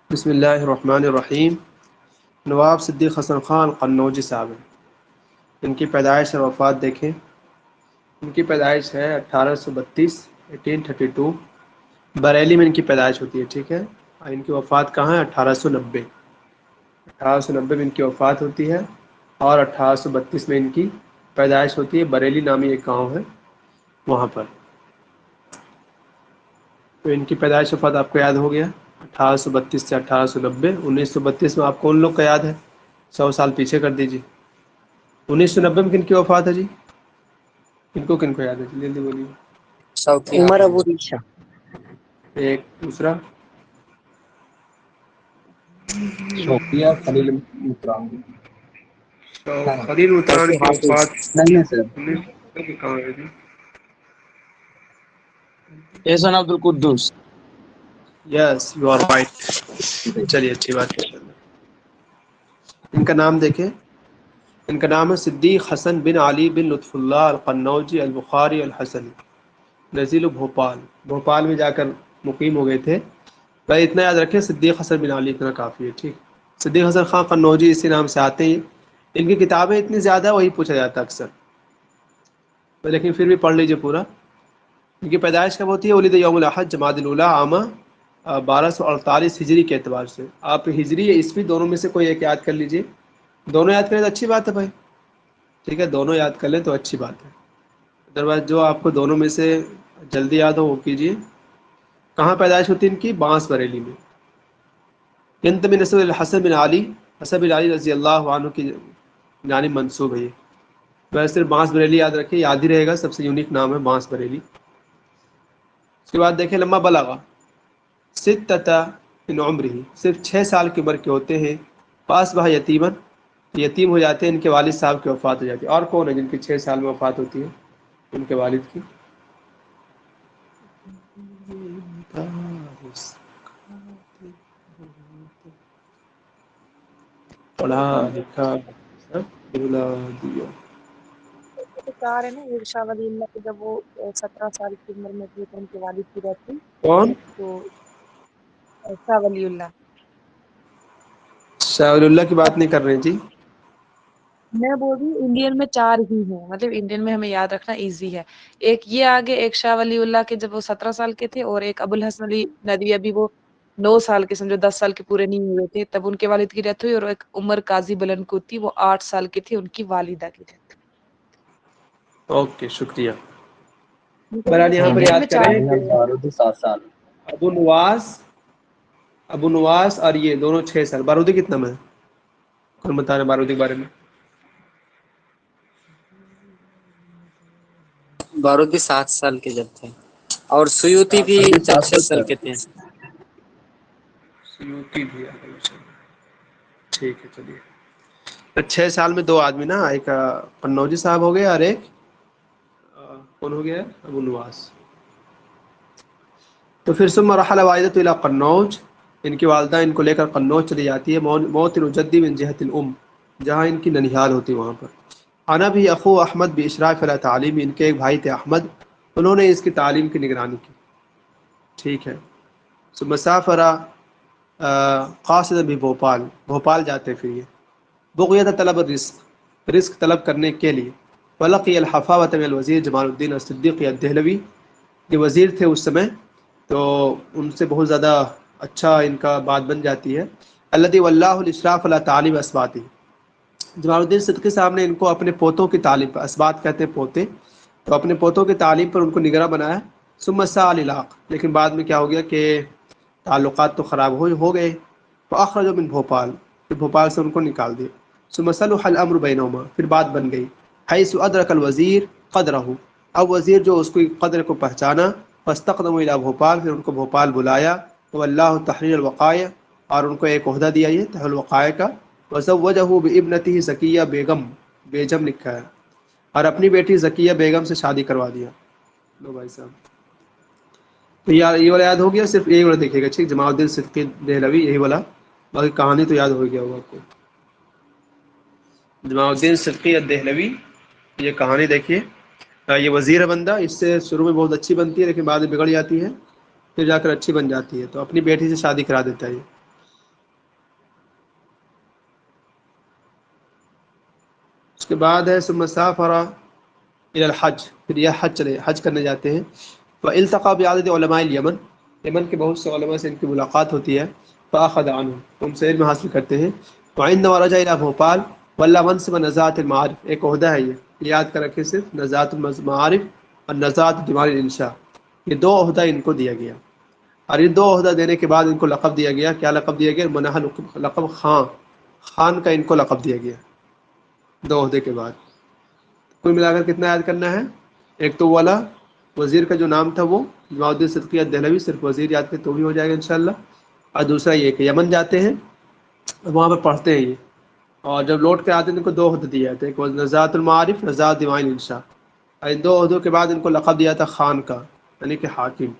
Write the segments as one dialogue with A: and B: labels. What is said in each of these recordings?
A: بسم اللہ الرحمن الرحیم۔ نواب صدیق حسن خان قنوجی صاحب ہیں۔ ان کی پیدائش اور وفات دیکھیں۔ ان کی پیدائش ہے 1832 1832 بریلی میں ان کی پیدائش ہوتی ہے، ٹھیک ہے۔ اور ان کی وفات کہاں ہے؟ 1890 میں ان کی وفات ہوتی ہے، اور 1832 میں ان کی پیدائش ہوتی ہے۔ بریلی نامی ایک گاؤں ہے وہاں پر۔ تو ان کی پیدائش وفات آپ کو یاد ہو گیا، 1832 سے 1890۔ 1932 میں آپ کو ان لوگ کا یاد ہے، 100 سال پیچھے کر دیجیے۔ 1990 میں کن کی وفات ہے جی؟ کن کو یاد ہے؟ جلدی بولیے۔
B: عمر ابو ریشہ۔
A: ایک دوسرا
C: شوقیہ خلیل متران۔
A: خلیل متران کی وفات
C: نہیں ہے سر۔
A: 1990 میں کہاں ہے جی؟
B: Ehsan Abdul Quddus.
A: Yes you are right. چلیے اچھی بات ہے۔ ان کا نام دیکھیں، ان کا نام ہے صدیق حسن بن علی بن لطف اللہ القنوجی البخاری الحسنی، نزیل بھوپال۔ بھوپال میں جا کر مقیم ہو گئے تھے۔ بھائی اتنا یاد رکھیں، صدیق حسن بن علی اتنا کافی ہے، ٹھیک۔ صدیق حسن خان قنوجی اسی نام سے آتے ہیں۔ ان کی کتابیں اتنی زیادہ وہی پوچھا جاتا ہے اکثر، لیکن پھر بھی پڑھ لیجیے پورا۔ ان کی پیدائش کب ہوتی ہے؟ ولد یوم الاحد جمادی الاولی عامہ 1248 ہجری کے اعتبار سے۔ آپ ہجری یا عیسوی دونوں میں سے کوئی ایک یاد کر لیجیے۔ دونوں یاد کریں تو اچھی بات ہے بھائی، ٹھیک ہے، دونوں یاد کر لیں تو اچھی بات ہے۔ ادروائز جو آپ کو دونوں میں سے جلدی یاد ہو وہ کیجیے۔ کہاں پیدائش ہوتی ہے ان کی؟ بانس بریلی میں۔ ینتمي نسب الحسن بن علی، حسن بن علی رضی اللہ عنہ کی جانب منسوب ہے یہ۔ ویسے صرف بانس بریلی یاد رکھیں، یاد ہی رہے گا، سب سے یونیک نام ہے بانس بریلی۔ اس کے بعد دیکھیں، لما بلغا ستۃ من عمرہ، صرف 6 سال کی عمر کے ہوتے ہیں، فاصبح یتیما، یتیم ہو جاتے ہیں، ان کے والد صاحب کی وفات ہو جاتی ہے۔ اور کون ہے جن کی 6 سال میں وفات ہوتی ہے؟ ان کے والد کی پڑھا لکھا سب بلا دیا۔
D: بتا رہے نا ایک شاہ ولی اللہ کے جب وہ 17 سال کی عمر میں تھے تو ان کے والد کی ڈیتھ ہوئی،
A: کون؟
D: تو شاہ ولی اللہ۔
A: شاہ ولی اللہ کی بات نہیں کر رہے ہیں جی۔
D: میں بول رہی ہوں انڈین میں 4 ہی ہیں، مطلب انڈین میں ہمیں یاد رکھنا ایزی ہے۔ ایک یہ آگے، ایک شاہ ولی اللہ کے جب وہ 17 سال کے تھے، اور ایک ابو الحسن علی ندوی ابھی وہ 9 سال کے، سمجھو 10 سال کے پورے نہیں ہوئے تھے تب ان کے والد کی ڈیتھ ہوئی، اور ایک عمر قاضی بلنکوت تھی، وہ 8 سال کی تھی، ان کی والدہ کی ڈیتھ۔
A: اوکے شکریہ۔ برحال یہاں پر
D: انڈین
A: یاد
D: میں 4
A: کریں کہ
D: ہی ہیں۔
C: بارودی 7 سال۔
A: ابو نواس اور یہ دونوں 6 سال۔ بارودی کتنا میں ہے؟ کون بتا رہے ہیں بارودی کے بارے میں؟
B: بارودی 7 سال کے جب تھے، اور سیوطی بھی
C: بارودی
B: جب
C: 7
B: 6
C: سال
B: سال کے تھے۔
A: سیوطی بھی ٹھیک ہے، چلیے۔ تو 6 سال میں 2 آدمی نا، ایک قنوجی صاحب ہو گئے اور ایک کون ہو گیا؟ ابو نواس۔ تو پھر ثم رحل والدته الى قنوج، ان کی والدہ ان کو لے کر قنوج چلی جاتی ہے، موطن جدی من جہت الام، جہاں ان کی ننیال ہوتی ہے وہاں پر۔ انا بھی اخو احمد باشراف علی تعلیم، ان کے ایک بھائی تھے احمد، انہوں نے اس کی تعلیم کی نگرانی کی، ٹھیک ہے۔ ثم سافر قاصدا بھوپال، بھوپال جاتے پھر یہ بغیت طلب الرزق، رزق طلب کرنے کے لیے۔ ولقی الحفاوۃ من الوزیر جمال الدین الصدیقی الدہلوی، یہ وزیر تھے اس سمے، تو ان سے بہت زیادہ اچھا ان کا بات بن جاتی ہے۔ الذی واللہ الاشراف علی تعلیم اسباطہ، جمال الدین صدیقی صاحب نے ان کو اپنے پوتوں کی تعلیم پر، اسباط کہتے ہیں پوتے، تو اپنے پوتوں کی تعلیم پر ان کو نگراں بنایا۔ ثم سعى العراق، لیکن بعد میں کیا ہو گیا کہ تعلقات تو خراب ہو گئے۔ فاخرجوا من بھوپال، پھر بھوپال سے ان کو نکال دیا۔ ثم صلح الامر بینہما، پھر بات بن گئی۔ حیث ادرک الوزیر قدرہ، اب وزیر جو اس کی قدر کو پہچانا، فاستقدموا الی بھوپال، پھر ان کو بھوپال بلایا۔ واللہ تحریر الوقائع، اور ان کو ایک عہدہ دیا یہ تحریر الوقائع کا۔ وزوجہ بابنتہ زکیہ بیگم، بیجم لکھا ہے، اور اپنی بیٹی زکیہ بیگم سے شادی کروا دیا۔ لو بھائی صاحب، تو یہ والا یاد ہو گیا، صرف یہی والا دیکھیے گا، ٹھیک، جمال الدین صدیقی دہلوی، یہی والا، باقی کہانی تو یاد ہو گیا ہوگا آپ کو۔ جمال الدین صدیقی الدہلوی، یہ کہانی دیکھیے، یہ وزیر ہے بندہ، اس سے شروع میں بہت اچھی بنتی ہے لیکن بعد میں بگڑ جاتی ہے، پھر جا کر اچھی بن جاتی ہے، تو اپنی بیٹی سے شادی کرا دیتا ہے یہ۔ اس کے بعد ہے ثم سافر الى الحج، پھر یہ حج کرنے جاتے ہیں. فالتقى بعدد علماء الیمن، یمن کے بہت سے علماء سے ان کی ملاقات ہوتی ہے. فاخذ عنهم، ان سے علم حاصل کرتے ہیں. وعندما رجع الى بھوپال ولا منصب نزاعت المعارف، ایک عہدہ ہے یہ یاد کر رکھے صرف، نزاعت المعارف اور نزاعت دماغ الانشاء، یہ دو عہدہ ان کو دیا گیا. اور یہ دو عہدہ دینے کے بعد ان کو لقب دیا گیا. کیا لقب دیا گیا؟ منح لقب خان کا ان کو لقب دیا گیا دو عہدے کے بعد. کل ملا کر کتنا یاد کرنا ہے؟ ایک تو والا وزیر کا جو نام تھا وہ جمال الدین صدقیہ دہلوی، صرف وزیر یاد کرے تو بھی ہو جائے گا انشاءاللہ. اور دوسرا یہ کہ یمن جاتے ہیں، وہاں پہ پڑھتے ہیں یہ، اور جب لوٹ کے آتے ہیں ان کو دو عہدے دیے جاتے ہیں، ایک نزاعت المعارف، نزاعت دماء الانشاء. اور ان دو عہدوں کے بعد ان کو لقب دیا تھا خان کا، یعنی کہ حاکم.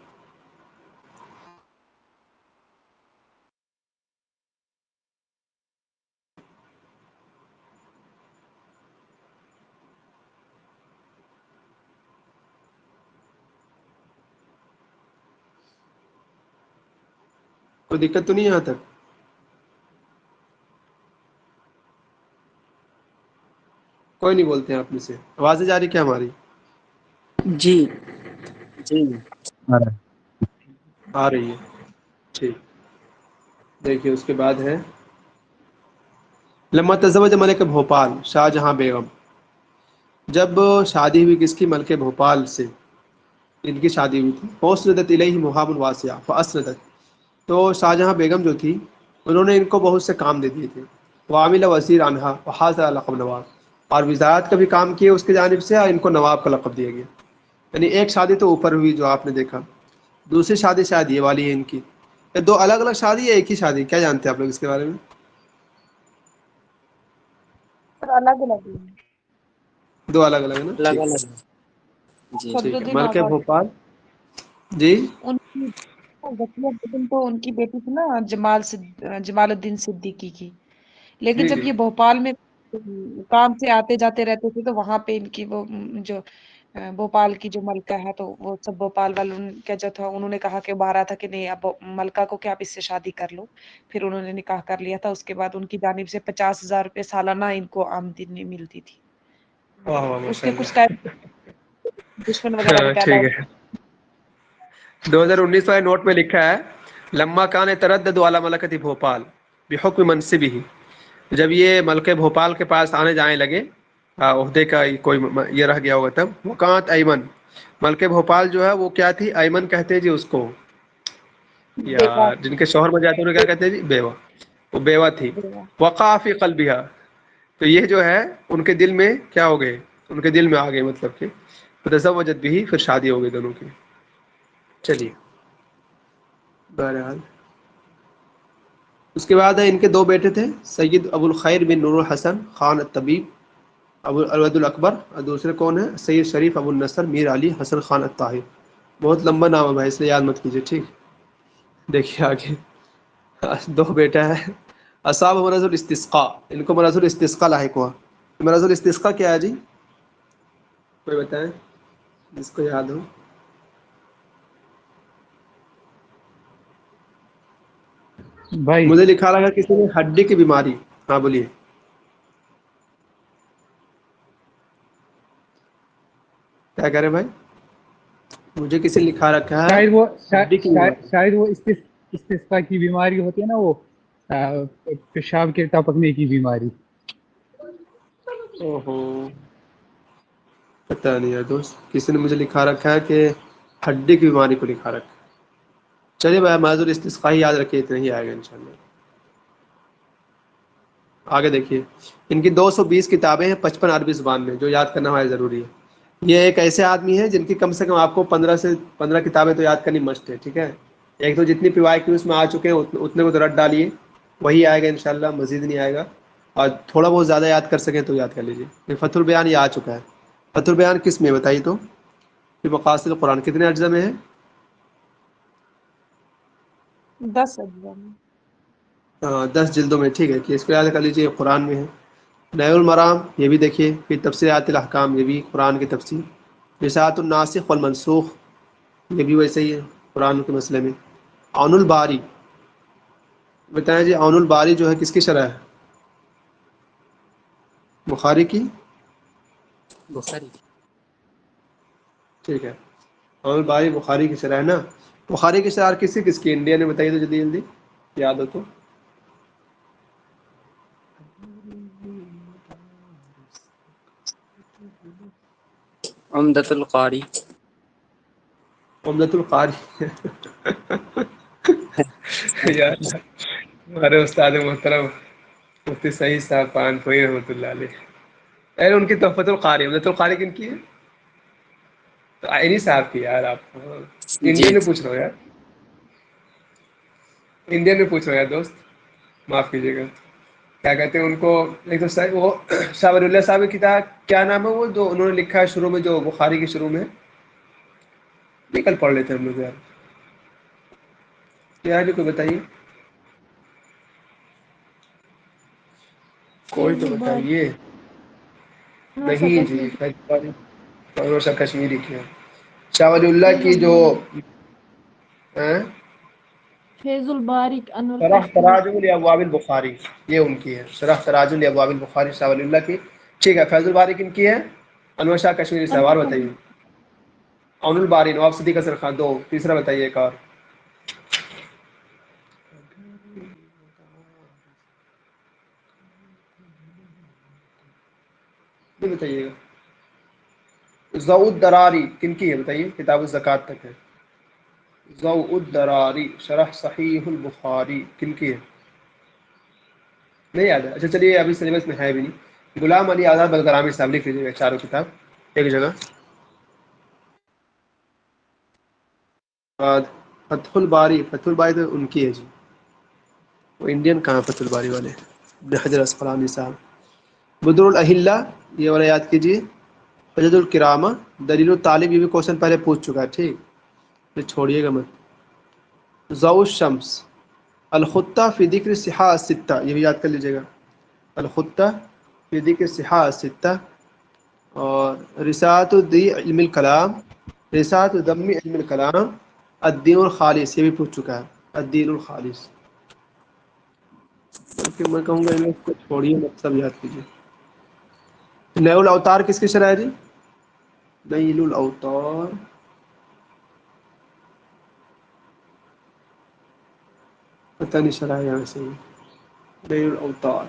A: کوئی دقت تو نہیں یہاں تک؟ کوئی نہیں بولتے ہیں آپ میں سے؟ آوازیں جا رہی کیا ہماری؟
B: جی جی
A: آ رہی ہے، ٹھیک. دیکھیے اس کے بعد ہے لما تزوج ملک بھوپال شاہ جہاں بیگم، جب شادی ہوئی کس کی؟ ملک بھوپال سے ان کی شادی ہوئی تھی. فاسندت الیہ مہاب واسعہ، فاسندت، تو شاہجہاں بیگم جو تھی انہوں نے ان کو بہت سے کام دے دیے تھے. وعمل وزیر عنہا وحاز لقب نواب، اور وزارت کا بھی کام کیے اس کی جانب سے، اور ان کو نواب کا لقب دیا گیا. یعنی ایک شادی تو اوپر ہوئی جو آپ نے دیکھا، دوسری شادی شاید یہ والی ہے ان کی. یہ دو الگ الگ شادی ہے ایک ہی شادی؟ کیا جانتے ہیں آپ لوگ اس کے بارے میں؟
D: سر الگ الگ ہی ہیں.
A: دو الگ الگ ہے نا،
B: الگ
A: ٹھیک.
B: الگ. جی
A: ٹھیک ہے.
D: شمس الدین
A: ملکہ
D: آزاد
A: بھوپال، جی
D: ان کی ذکیہ بیگم تو ان کی بیٹی تھی نا جمال الدین صدیقی کی. لیکن
A: جی
D: جب
A: جی
D: یہ بھوپال میں کام سے آتے جاتے رہتے تھے تو وہاں پہ ان کی وہ جو بھوپال کی جو ملکہ ہے تو وہ سب بھوپال والوں کا جو تھا انہوں نے کہا کہ باہر تھا کہ نہیں اب ملکہ کو کیا آپ اس سے شادی کر لو. پھر انہوں نے نکاح کر لیا تھا. اس کے بعد ان کی جانب سے 50,000 روپے سالانہ ان کو آمدنی ملتی تھی.
A: واہ واہ
D: اس
A: ماشاء
D: کے کچھ ٹائم
A: اللہ.
D: دشمن وغیرہ بھی پیدا
A: ٹھیک
D: ہو.
A: ہے. 2019 والے نوٹ میں لکھا ہے لما کان تردد علی ملکۃ بھوپال بحکم منصبہ، جب یہ ملکہ بھوپال کے پاس آنے جانے لگے، عہدے کا کوئی یہ رہ گیا ہوگا تب. وقانت ایمن، ملکہ بھوپال جو ہے وہ کیا تھی؟ ایمن کہتے ہیں جی اس کو، یا
D: بیوہ
A: جن کے شوہر مر جاتے ہیں انہیں کیا کہتے ہیں جی؟ بیوہ. وہ بیوہ تھی.
D: بیوہ.
A: وقع فی قلبہا، تو یہ جو ہے ان کے دل میں کیا ہو گئے؟ ان کے دل میں آ گئے، مطلب کہ فتزوجت بھی، پھر شادی ہو گئی دونوں کی. چلیے بہرحال اس کے بعد ان کے دو بیٹے تھے، سید ابو الخیر بن نور الحسن خان الطبیب ابو الود الاکبر، اور دوسرے کون ہیں؟ سید شریف ابو النصر میر علی حسن خان الطاہر. بہت لمبا نام ہے بھائی، اس لیے یاد مت کیجیے، ٹھیک. دیکھیے آگے دو بیٹا ہے. اصحاب مرض الاستسقاء، ان کو مرض الاستسقاء لاحق ہوا. مرض الاستسقاء کیا ہے جی؟ کوئی بتائیں جس کو یاد ہو.
E: بھائی
A: مجھے لکھا رہا کسی نے ہڈی کی بیماری. ہاں بولیے. کیا کہہ رہے بھائی؟ مجھے کسی نے لکھا رکھا ہے ہڈی کی بیماری.
E: شاید وہ استسقاء کی بیماری ہوتی ہے نا، وہ پیشاب کے ٹپکنے کی بیماری.
A: اوہو پتہ نہیں ہے دوست، کسی نے مجھے لکھا رکھا ہے کہ ہڈی کی بیماری کو لکھا رکھا ہے. چلیے بھائی مرض الاستسقاء ہی یاد رکھیے، اتنا ہی آئے گا انشاءاللہ. آگے دیکھیے ان کی 220 کتابیں ہیں 55 عربی زبان میں، جو یاد کرنا ہمارا ضروری ہے. یہ ایک ایسے آدمی ہیں جن کی کم سے کم آپ کو 15 کتابیں تو یاد کرنی مست ہے، ٹھیک ہے. ایک تو جتنی PYQs میں آ چکے ہیں اتنے کو تو رٹ ڈالیے، وہی آئے گا انشاءاللہ، مزید نہیں آئے گا. اور تھوڑا بہت زیادہ یاد کر سکیں تو یاد کر لیجیے. فتح البیان یہ آ چکا ہے. فتح البیان کس میں بتائیے تو؟ فی مقاصد قرآن کتنے اجزاء میں ہے؟
D: 10 اجزاء میں.
A: 10 جلدوں میں، ٹھیک ہے. کہ اس کو یاد کر لیجیے، قرآن میں ہے. نیل المرام یہ بھی دیکھیے، پھر تفسیر آیات الاحکام یہ بھی قرآن کی تفسیر. رسالۃ الناسخ والمنسوخ یہ بھی ویسے ہی ہے قرآن کے مسئلے میں. عون الباری بتائیں جی، عون الباری جو ہے کس کی شرح ہے؟ بخاری کی
B: بخاری.
A: ٹھیک ہے. اور بھائی بخاری کی شرح ہے نا. بخاری کی شرح کس کی انڈیا نے بتائیے تو جلدی جلدی یاد ہو تو.
B: عمدۃ القاری.
A: عمدۃ القاری. یار ہمارے استاد محترم مفتی سعید صاحب پانپوئی رحمۃ اللہ علیہ. اے ان کی تحفۃ القاری. عمدۃ القاری کن کی ہے؟ تو آئینی صاحب کی. یار آپ
B: جی
A: انڈین میں پوچھ رہا ہو یار. انڈین میں پوچھ رہا ہو یار دوست. معاف کیجیے گا. کیا کہتے ہیں ان کو ایک تو وہ شاہ ولی اللہ صاحب کی کتاب کیا نام ہے وہ جو انہوں نے لکھا ہے شروع میں جو بخاری کے شروع میں نکل پڑھ لیتے ہم لوگ یار. کیا ہے کوئی بتائیے. کوئی تو بتائیے. نہیں جی شاہ کشمیری کی ہے. شاہ ولی اللہ کی جو
F: فیض الباری انور
A: شرح
F: کشمیری.
A: تراجم الابواب البخاری یہ ان کی ہے. شرح تراجم الابواب البخاری شاہ ولی اللہ کی. ٹھیک ہے. فیض الباری کن کی ہے؟ انور شاہ کشمیری صاحب. اور بتائیے. عون الباری نواب صدیق حسن خان. 2. تیسرا بتائیے ایک اور. یہ بتائیے گا. ضوء الدراری کن کی ہے بتائیے. کتاب الزکوٰۃ تک ہے. ضوء الدراری شرح صحیح البخاری کن کی ہے؟ نہیں یاد ہے. اچھا چلیے ابھی سلیبس میں ہے بھی نہیں. غلام علی آزاد بلغرامی صاحب لکھ لیجیے گا چاروں کتاب ایک جگہ. فتح الباری. فتح الباری تو ان کی ہے جی. وہ انڈین کہاں فتح الباری والے. ابن حجر اسقلانی صاحب. بدر الاہلہ یہ والا یاد کیجیے. فجد الکرامہ دلیل الطالب یہ بھی کوشچن پہلے پوچھ چکا ہے. ٹھیک یہ چھوڑیے گا مت. ضوء الشمس. الخطہ فی ذکر صحاح الستہ یہ بھی یاد کر لیجیے گا. الخطہ فی ذکر صحاح الستہ. اور رسالۃ الدی علم الکلام. رسالۃ الدم علم الکلام. الدین الخالص یہ بھی پوچھ چکا ہے. الدین الخالص. بلکہ میں کہوں گا اس کو چھوڑیے مت سب یاد کیجیے. نیل الاوتار کس کی شرح ہے جی؟ نیل الاوتار پتہ نہیں شرح یہاں سے. نیل الاوتار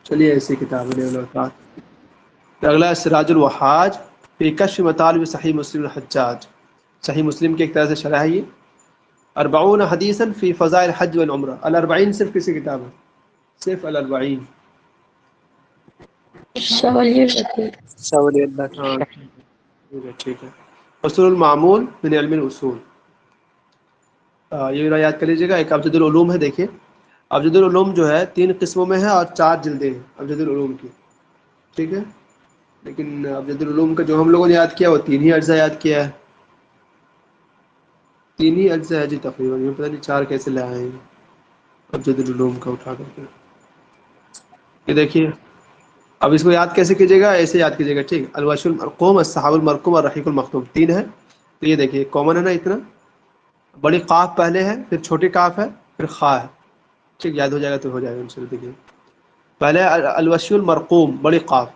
A: چلیے ایسی کتاب ہے نیل الاوتار. اگلا سراج الوحاج فی کشف مطالب صحیح مسلم الحجاج. صحیح مسلم کی ایک طرح سے شرح ہے یہ. 40 حدیثا فی فضائل الحج والعمرہ. الاربعین صرف کسی کتاب ہے. صرف الاربعین.
F: شاہ ولی اللہ.
B: شاہ ولی اللہ کی.
A: ہاں ٹھیک ہے. اصول المعمول من علم الاصول. یہ یاد کر لیجیے گا. ایک ابجد العلوم ہے. دیکھیے ابجد العلوم جو ہے 3 قسموں میں ہے اور 4 جلدیں ہیں ابجد العلوم کی. ٹھیک ہے. لیکن ابجد العلوم کا جو ہم لوگوں نے یاد کیا وہ 3 ہی اجزاء یاد کیا ہے. 3 ہی اجزاء ہے جی تقریباً. یہ پتہ نہیں 4 کیسے لے آئے ہیں ابجد العلوم کا اٹھا کر کے. یہ دیکھیے اب اس کو یاد کیسے کیجیے گا. ایسے یاد کیجیے گا. ٹھیک. الوش المرقوم الصحاب المرقوم اور رحیق المختوم 3 ہے. تو یہ دیکھیے کامن ہے نا اتنا. بڑی قاف پہلے ہے پھر چھوٹی قاف ہے پھر خا ہے. ٹھیک یاد ہو جائے گا تو ہو جائے گا ان شاء اللہ. دیکھیے پہلے الوش المرقوم بڑی قاف.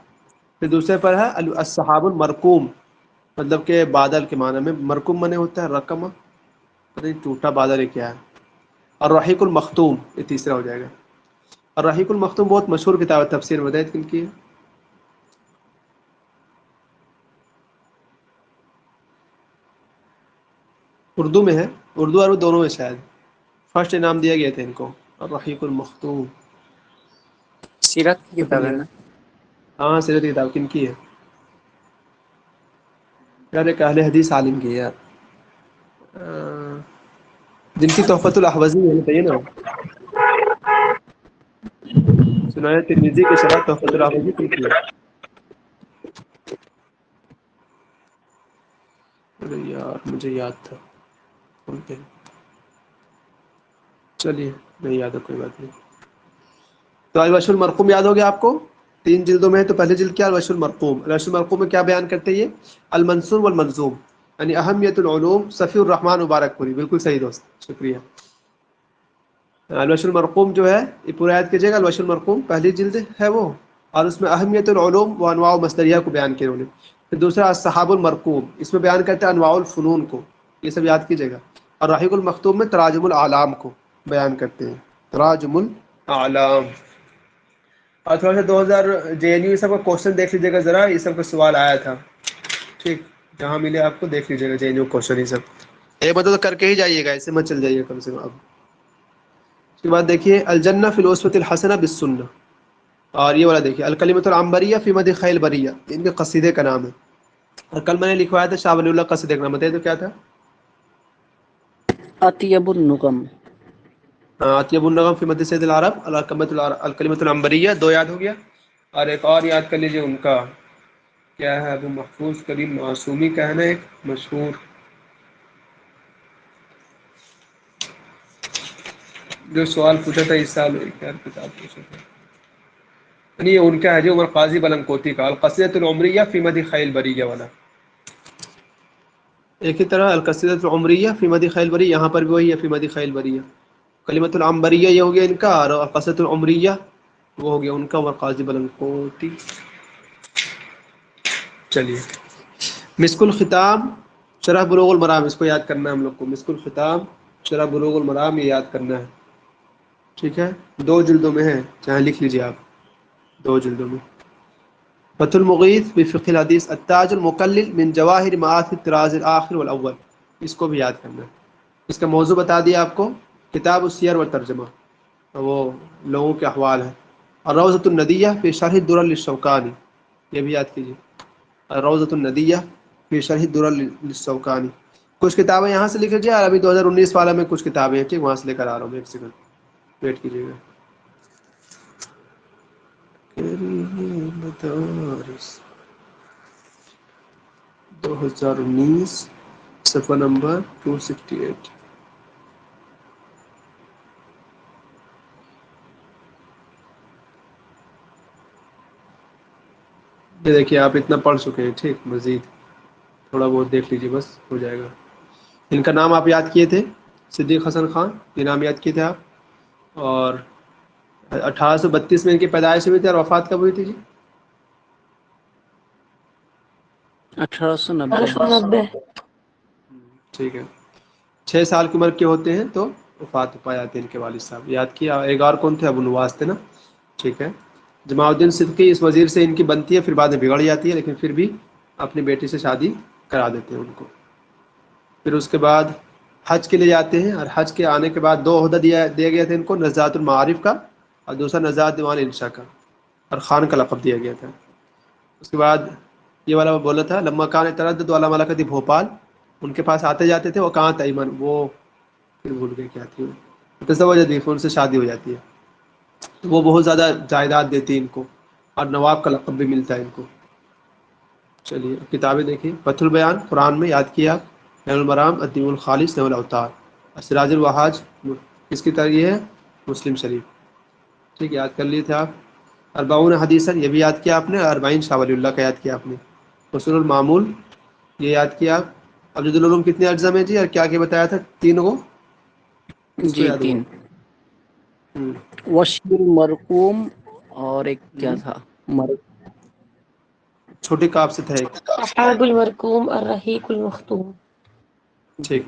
A: پھر دوسرے پر ہے الصحاب المرقوم مطلب کہ بادل کے معنی میں. مرقوم معنی ہوتا ہے رقم پتہ نہیں ٹوٹا بادل ہے کیا ہے. اور رحیق المختوم یہ تیسرا ہو جائے گا. اور رحیق المختوم بہت مشہور کتاب ہے تفسیر میں. بتائیے کن کی ہے. اردو میں ہے. اردو اور دونوں میں شاید. فرسٹ انعام دیا گیا تھا ان کو. اور رحیق المختوم
B: سیرت کی کتاب ہے نا.
A: ہاں سیرت کی کتاب کن کی ہے یار. ایک اہل حدیث عالم کی ہے یار. جن کی تحفۃ الاحوذی ہے بتائیے نا. سنایا ترمذی کی شرح تحفۃ الاحوذی کن کی ہے. ارے یار مجھے یاد تھا. چلیے نہیں یاد ہے کوئی بات نہیں. تو الوش المرقوم یاد ہو گیا آپ کو. 3 جلدوں میں ہے. تو پہلی جلد کیا الوش المرقوم. الوش المرقوم میں کیا بیان کرتے ہیں یہ المنصور والمنظوم یعنی اہمیت العلوم. صفی الرحمن مبارک پوری. بالکل صحیح دوست شکریہ. الوش المرقوم جو ہے یہ پورا یاد کیجیے گا. الوش المرقوم پہلی جلد ہے وہ اور اس میں اہمیت العلوم و انواع مصدریہ کو بیان کیا انہوں نے. پھر دوسرا الصحاب المرقوم، اس میں بیان کرتے ہیں انواع الفنون کو، یہ سب یاد کیجیے گا. اور رحیق المختوم میں تراجم الاعلام کو بیان کرتے ہیں، تراجم الاعلام. اور تھوڑا سا 2000 JNU سب کا کوشچن دیکھ لیجیے گا ذرا، یہ سب کا سوال آیا تھا. ٹھیک، جہاں ملے آپ کو دیکھ لیجیے گا JNU کوشچن، یہ سب ایک مطلب کر کے ہی جائیے گا، ایسے مت چل جائیے کم سے کم. اب اس کے بعد دیکھیے الجنہ فی الاسوۃ الحسنہ بالسنہ، اور یہ والا دیکھیے الکلمۃ العنبریہ فی مدح خیل بریہ، ان کے قصیدے کا نام ہے. اور کل میں نے لکھوایا تھا شاہ ولی اللہ قصیدے کا نام، بتائیے تو کیا تھا؟
C: اطیب النغم.
A: اطیب النغم فی مدح سید العرب، الکلمۃ العنبریہ، 2 یاد ہو گیا. اور ایک اور یاد کر لیجیے ان کا کیا ہے، ابو محفوظ کریم معصومی کا ہے نا ایک مشہور، جو سوال پوچھا تھا اس سال، کیا کتاب پوچھا تھا، نہیں ان کا ہے جو عمر قاضی بلنکوٹی کا القصیدۃ العمریہ فی مدح خیل بریہ والا. ایک ہی طرح القصیدۃ العمریہ فی مدح خیل بریہ، یہاں پر بھی وہی ہے فی مدح خیل بریہ. کلمۃ العنبریہ یہ ہو گیا ان کا، اور القصیدۃ العمریہ وہ ہو گیا ان کا عمر قاضی بلنکوٹی. چلیے مسک الختام شرح بلوغ المرام، اس کو یاد کرنا ہے ہم لوگ کو. مسک الختام شرح بلوغ المرام، یہ یاد کرنا ہے. ٹھیک ہے، 2 جلدوں میں ہے، چاہے لکھ لیجیے آپ، 2 جلدوں میں. فتح المغیث بفقہ الحدیث التاج المقلل من جواہر معاصی الطراز الاخر والاول، اس کو بھی یاد کرنا ہے. اس کا موضوع بتا دیا آپ کو، کتاب السیر والترجمہ، وہ لوگوں کے احوال ہے. اور روضۃ الندیہ فی شرح الدرر للشوکانی، یہ بھی یاد کیجیے. روضۃ الندیہ فی شرح الدرر للشوکانی. کچھ کتابیں یہاں سے لکھ لیجیے، اور ابھی 2019 والا میں کچھ کتابیں ہیں، ٹھیک، وہاں سے لے کر آ رہا ہوں. ایک سیکنڈ ویٹ کیجیے گا. مدارس 2019 صفحہ نمبر 268. یہ دیکھیے آپ اتنا پڑھ چکے ہیں، ٹھیک، مزید تھوڑا بہت دیکھ لیجیے، بس ہو جائے گا. ان کا نام آپ یاد کیے تھے، صدیق حسن خان، یہ نام یاد کیے تھے آپ. اور 1832 میں ان کی پیدائش ہوئی تھی، اور وفات کب ہوئی تھی جی؟
C: 1890.
F: 1890.
A: ٹھیک ہے، 6 سال کی عمر کے ہوتے ہیں تو وفات پا جاتے ہیں ان کے والد صاحب. یاد کیا. ایک اور کون تھے؟ ابو نواس تھے نا. ٹھیک ہے، جمال الدین صدقی اس وزیر سے ان کی بنتی ہے، پھر بعد میں بگڑ جاتی ہے، لیکن پھر بھی اپنی بیٹی سے شادی کرا دیتے ہیں ان کو. پھر اس کے بعد حج کے لیے جاتے ہیں، اور حج کے آنے کے بعد 2 عہدہ دیا گیا تھا ان کو، نزاعت المعارف کا اور دوسرا نزاعت دیوان انشاء کا، اور خان کا لقب دیا گیا تھا. اس کے بعد یہ والا وہ بولا تھا لما کان تردد والا ملکتی بھوپال، ان کے پاس آتے جاتے تھے. وہ کہاں تھا ایمن، وہ پھر بھول گئے کیا تھی، تزوج بھی، ان سے شادی ہو جاتی ہے. وہ بہت زیادہ جائیداد دیتی ہے ان کو، اور نواب کا لقب بھی ملتا ہے ان کو. چلیے کتابیں دیکھیں. فتح البیان قرآن میں یاد کیا، نور المرام، الدین الخالص، نور الاوتار، سراج الوہاج کس کی طرح یہ ہے؟ مسلم شریف. ٹھیک، یاد کر لیے تھے آپ. اربعون حدیثا، یہ بھی یاد کیا آپ نے. 40 شاہ ولی اللہ کا یاد کیا آپ نے. حسن المعمول یہ یاد کیا. ابجد العلوم کتنے اجزاء میں جی، اور کیا کیا بتایا تھا؟ 3 کو کس کو
C: جی
A: یاد
C: 3.
A: ہوا؟
C: وشی المرقوم، اور ایک کیا تھا،
A: چھوٹے کاف سے تھا ایک.
F: أصحاب المركوم الرحيق المختوم.
A: ٹھیک.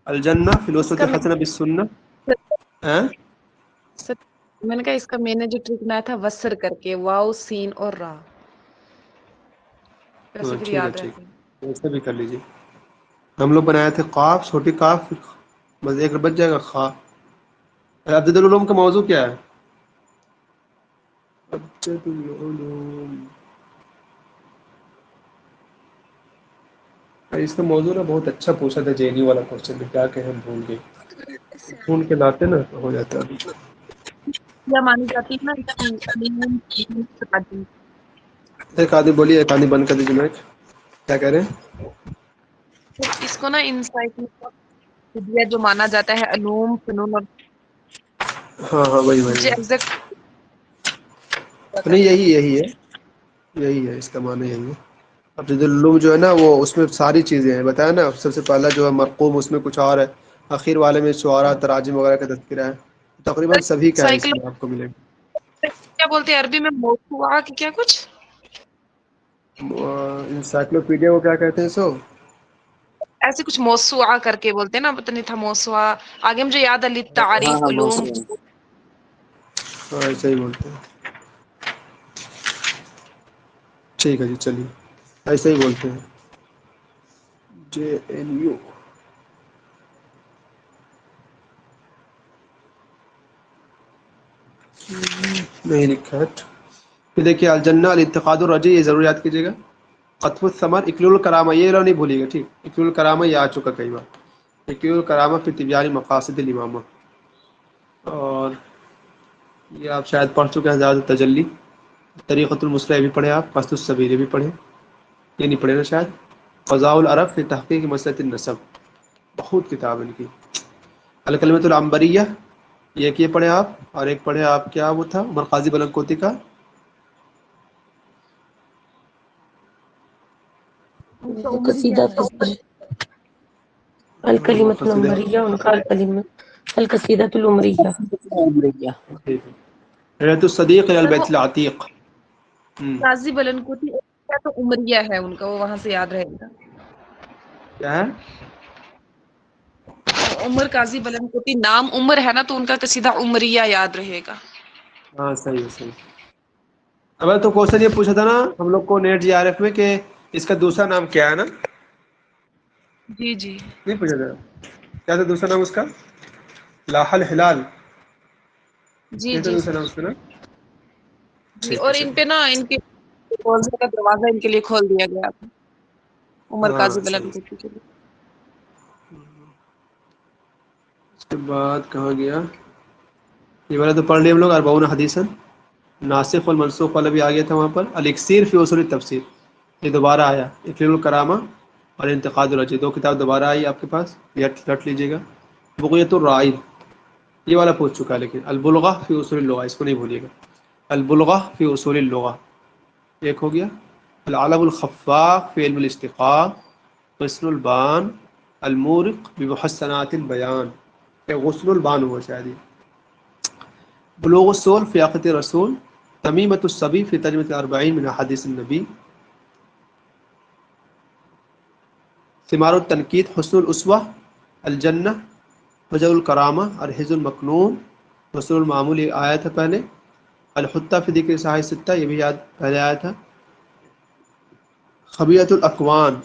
A: الجنہ فی
D: اس
A: الوسط
D: کا
A: الحسنہ بالسنہ. ہاں
D: میں نے کہا اس کا میں نے جو ٹرک بنایا تھا وسر کر کے، واو سین اور را، ویسے پھر
A: ٹھیک ہے،
D: یاد
A: ٹھیک
D: رہتے ہیں.
A: ویسے بھی کر لیجیے. ہم لوگ بنائے تھے قاف، چھوٹی کاف، بس ایک بچ جائے گا خا. ابجد العلوم کا موضوع کیا ہے؟ ابجد العلوم اس کا موضوع نا بہت اچھا پوچھا تھا JNU والا کوشچن میں، کیا کہ ہم بھول گئے. خون کے ناطے نا ہو جاتا ہے.
D: کیا مانی جاتی ہے نا اس کی علم تعدی.
A: ایک آدمی بولیے، ایک آدمی بند کر دیجیے مائک. کیا کہہ رہے ہیں؟
D: اس کو نا انسائکلوپیڈیا جو مانا جاتا ہے علوم، فنون اور
A: ہاں ہاں وہی
D: مجھے
A: وہی
D: ایگزیکٹ پتا
A: نہیں،
D: نہیں.
A: یہی ہے اس کا معنی، یہی ہے. ابجد العلوم جو ہے نا، وہ اس میں ساری چیزیں ہیں بتایا نا. سب سے پہلا جو ہے مرقوم، اس میں کچھ اور ہے. اخیر والے میں شعراء، تراجم وغیرہ کا تذکرہ ہے. تقریباً سبھی کا ہے اس میں آپ کو ملے گا.
D: کیا بولتے ہیں عربی میں موسوعہ کی کیا کچھ
A: انسائکلوپیڈیا کو کیا کہتے ہیں سو؟
D: ایسے کچھ موسوعہ کر کے بولتے ہیں نا، پتہ نہیں تھا موسوعہ آگے مجھے یاد ہے
B: ہاں
D: تعریف
B: ہاں
D: علوم.
B: موسوعہ.
A: ہاں ایسے ہی بولتے ہیں. ٹھیک ہے جی چلیے ایسے ہی بولتے ہیں. JNU نہیں لکھا ہے. پھر دیکھیے الجنہ الاتقاد الرجی، یہ ضرور یاد کیجیے گا. قطف الثمر اکلول الکرامہ، یہ نہیں بھولیے گا ٹھیک. اکلول الکرامہ یہ آ چکا کئی بار. اکلول الکرامہ فی تبیان مقاصد الامامہ، اور یہ آپ شاید پڑھ چکے ہیں زیادہ تجلی. طریقۃ المصلح بھی پڑھے، آپ قصد السبیل بھی پڑھے، یہ نہیں پڑھے نا شاید. قضاء العرب فی تحقیق مسئلۃ النسب، بہت کتاب ان کی. الکلمۃ العنبریہ، یہ ایک یہ پڑھے آپ، اور ایک پڑھے آپ کیا وہ تھا عمر قاضی بلنکوتی کا
F: قصیدہ الکلمۃ العنبریہ، ان کا القصیدۃ العمریہ.
A: رحلۃ الصدیق الی البیت العتیق.
D: قاضی بلنکوتی تو عمریہ ہے ان کا، وہ وہاں سے یاد رہے گا.
A: کیا ہے؟
D: عمر قاضی بلنکوتی نام عمر ہے نا، تو ان کا قصیدہ عمریہ یاد رہے گا.
A: ہاں صحیح ہے صحیح. اب تو کوشچن یہ پوچھا تھا نا ہم لوگ کو نیٹ JRF میں کہ اس کا دوسرا نام کیا ہے نا؟
D: جی جی
A: نہیں پوچھا تھا کیا تھا دوسرا نام اس کا؟ لاح الہلال،
D: جی
A: یہ تھا
D: جی
A: دوسرا نام اس کا نا.
D: جی.
A: ٹھیک ہے
D: اور ان پہ
A: چلیے.
D: نا ان کے بولنے کا دروازہ ان کے لیے کھول دیا گیا تھا عمر
A: ہاں
D: قاضی
A: صحیح.
D: بلنکوتی کے لیے.
A: اس کے بعد کہاں گیا؟ یہ والا تو پڑھ لیا ہم لوگ. اربعون حدیثاً، ناسخ والمنسوخ والا بھی آ گیا تھا وہاں پر. الاکسیر فی اصول التفسیر، یہ دوبارہ آیا. اکلیل الکرامہ اور انتقاد الرجی، دو کتاب دوبارہ آئی آپ کے پاس، یہ رٹ لیجیے گا. بغیت الرائد، یہ والا پوچھ چکا ہے. لیکن البلغہ فی اصول اللغہ، اس کو نہیں بھولیے گا. البلغہ فی اصول اللغہ ایک ہو گیا. العلم الخفاق فی علم الاشتقاق، غسل البان، المورق بمحسنات البیان، غسل البان ہوا شاید یہ. بلوغ الصول فی عقیدۃ رسول، تمیمۃ الصبی فی ترجمۃ الاربعین من احادیث النبی، ثمار التنقید، حسن الاسوہ، الجنہ، وجہ الکرامہ، الحزب المکنون، رسول المعمول یہ آیا تھا پہلے. الحتہ فی ذکر صحاح ستہ، یہ بھی یاد پہلے آیا تھا. خبیۃ الاکوان،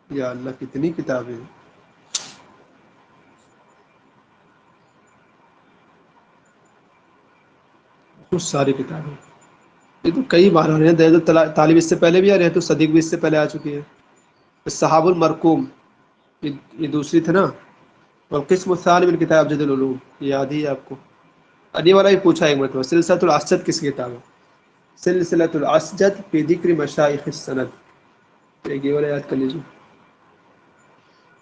A: یا اللہ کتنی کتابیں ہیں. بہت ساری کتابیں. یہ تو کئی بار آ رہے ہیں. رحلۃ طالب اس سے پہلے بھی، رحلۃ الصدیق بھی اس سے پہلے آ چکی ہے. الصحاب المرقوم، یہ دوسری تھی نا. والقسم الثانی من کتاب جد العلوم، یہ یاد ہی ہے آپ کو. ادی والا بھی پوچھا ایک مرتبہ. سلسلۃ الاسجد کس کی کتاب ہے؟ سلسلۃ الاسجد فی ذکر مشائخ السند، یہ والا یاد کر لیجیے.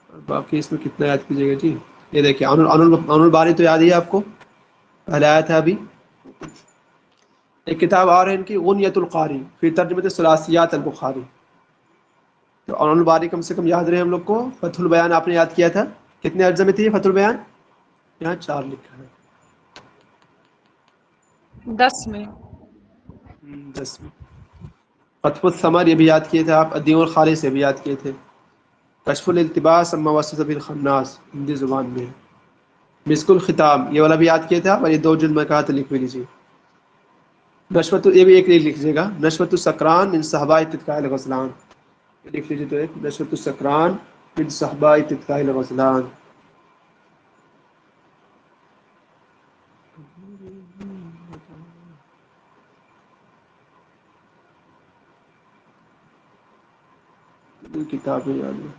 A: اور باقی اس میں کتنا یاد کیجیے گا جی. یہ دیکھیے عون الباری تو یاد ہی ہے آپ کو، پہلے آیا تھا ابھی. ایک کتاب اور ہے ان کی، غنیۃ القاری فی ترجمۃ ثلاثیات البخاری. تو عون الباری کم سے کم یاد رہے ہم لوگ کو. فتح البیان آپ نے یاد کیا تھا، کتنے اجزاء میں تھی فتح البیان؟ یہاں 4 لکھا ہے.
D: 10 میں.
A: 10 میں. قطف الثمر یہ بھی یاد کیے تھے آپ. الدین الخالی سے بھی یاد کیے تھے. کشف الالتباس اما وسط بالخناس، ہندی زبان میں. مسک الختام یہ والا بھی یاد کیا تھا. اور یہ 2 جلد میں کہا تھا لکھ بھی لیجیے. نشوت، یہ بھی ایک لکھ لیجیے گا. نشوت السکران من صحباء اتقاء الغزلان، لکھ لیجیے. تو ایک نشوت السکران من صحباء اتقاء الغزلان. کتابیں یاد ہیں.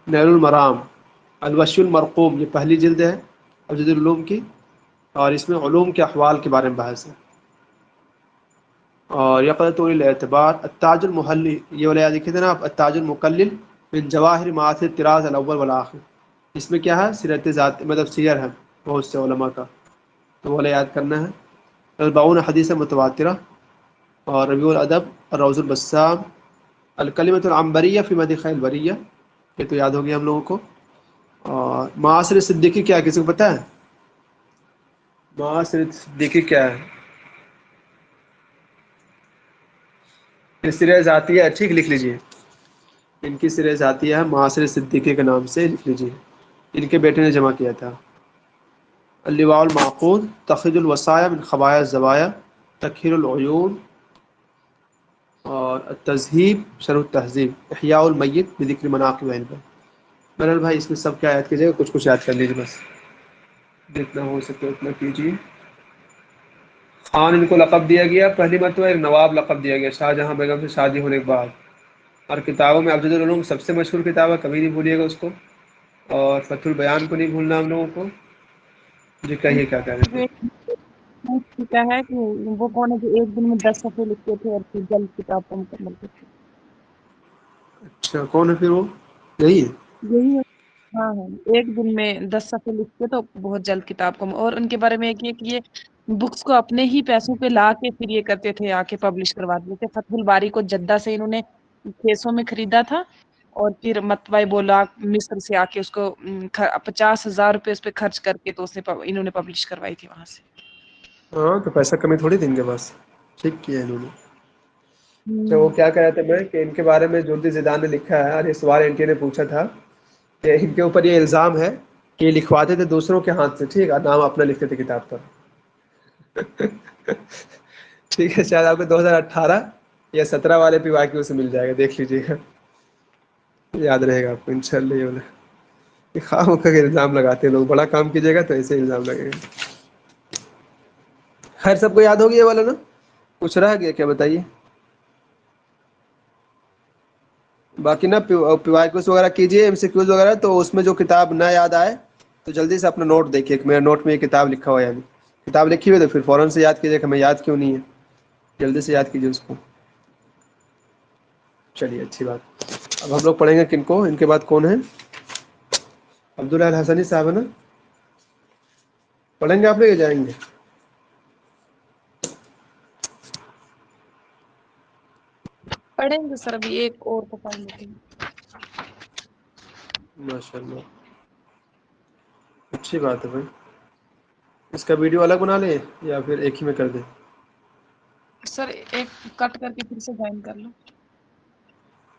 A: نیل المرام، الوشی المرقوم، یہ پہلی جلد ہے ابجد العلوم کی، اور اس میں علوم کے احوال کے بارے میں بحث ہے. اور یقظۃ الاعتبار، التاج المحلی، یہ والا یاد لکھے تھے نا آپ. التاج المکلل من جواہر معاصر طراز الاول والآخر، اس میں کیا ہے سیرت ذات، مطلب سیر ہے بہت سے علماء کا، تو وہ والا یاد کرنا ہے. اربعون حدیث متواترہ، اور ربیع الادب، الروض البسام، الکلمۃ العنبریہ فی مدح خیر البریہ، یہ تو یاد ہو گیا ہم لوگوں کو. اور معاصر صدیقی کیا کسی کو پتہ ہے؟ معاصر صدیقی کیا ہے؟ سیرہ ذاتیہ ٹھیک لکھ لیجئے، ان کی سیرہ ذاتیہ ہے معاصر صدیقی کے نام سے لکھ لیجئے، ان کے بیٹے نے جمع کیا تھا۔ اللواء المعقود، تخرج الوصایا من خبایا الزوایا، تکہیر العیون، اور التذہیب شرح التہذیب، احیاء المیت بذکر مناقب علم۔ بہرحال بھائی اس میں سب کیا یاد کیجیے گا، کچھ کچھ یاد کر لیجیے، بس جتنا ہو سکے اتنا کیجیے۔ خان ان کو لقب دیا گیا، پہلی مرتبہ ایک نواب لقب دیا گیا شاہ جہاں بیگم سے شادی ہونے کے بعد، اور کتابوں میں ابجد العلوم سب سے مشہور کتاب ہے، کبھی نہیں بھولیے گا اس کو، اور فتح البیان کو نہیں بھولنا ہم لوگوں کو۔ جی کہیے کیا کہہ رہے تھے؟
D: کیا ہے کہ وہ کون ہے جو ایک دن میں 10 صفحے لکھتے تھے اور پھر جلد کتاب کو مکمل کرتے تھے؟
A: اچھا کون ہے پھر وہ؟ یہی ہے؟
D: یہی ہے، ہاں ہاں، ایک دن میں 10 صفحے لکھتے تو بہت جلد کتاب کو، اور ان کے بارے میں ایک یہ کہ یہ بکس کو اپنے ہی پیسوں پہ لا کے پھر یہ کرتے تھے، آ کے پبلش کروا دیتے تھے۔ فتح الباری کو جدہ سے انہوں نے 600 میں خریدا تھا، اور پھر مطبع بولاک مصر سے آ کے اس کو 50,000 روپے اس پہ خرچ کر کے تو اس نے انہوں نے پبلش کروائی تھی وہاں سے۔
A: ہاں تو پیسہ کمی تھوڑی دیں گے، بس ٹھیک کیا انہوں نے۔ اچھا وہ کیا کہہ رہا تھا میں کہ ان کے بارے میں جلدی زیدان نے لکھا ہے، اور یہ سوال اینٹی نے پوچھا تھا کہ ان کے اوپر یہ الزام ہے کہ یہ لکھواتے تھے دوسروں کے ہاتھ سے، ٹھیک ہے، نام اپنا لکھتے تھے کتاب پر۔ ٹھیک ہے، شاید آپ کو 2018 یا 17 والے پہ واقعی سے مل جائے گا، دیکھ لیجیے گا، یاد رہے گا آپ کو انشاءاللہ۔ یہ والا خواہ مخواہ کے الزام لگاتے ہیں لوگ، بڑا کام کیجیے گا تو ایسے الزام لگے گا۔ خیر سب کو یاد ہوگی یہ والا نا؟ کچھ رہ گیا کیا بتائیے؟ باقی نا پیوائکوس وغیرہ کیجیے، ایم سی کیوز وغیرہ، تو اس میں جو کتاب نہ یاد آئے تو جلدی سے اپنا نوٹ دیکھیے کہ میرا نوٹ میں یہ کتاب لکھا ہوا ہے، یعنی کتاب لکھی ہوئی تو پھر فوراً سے یاد کیجیے کہ ہمیں یاد کیوں نہیں ہے، جلدی سے یاد کیجیے اس کو۔ چلیے اچھی بات۔ اب ہم لوگ پڑھیں گے کن کو، ان کے بعد کون ہے؟ عبداللہ الحسنی صاحب ہے نا؟ پڑھیں گے آپ لے کے جائیں گے؟
D: پڑھیں گے سر، ابھی ایک اور کو پڑھ لیتے ہیں۔
A: ماشاء اللہ، اچھی بات ہے بھائی۔ اس کا ویڈیو الگ بنا لیں یا پھر ایک ہی میں کر دیں؟
D: سر ایک کٹ کر کے پھر سے جوائن کر لو۔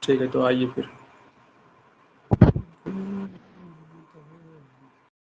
A: ٹھیک ہے تو آئیے پھر۔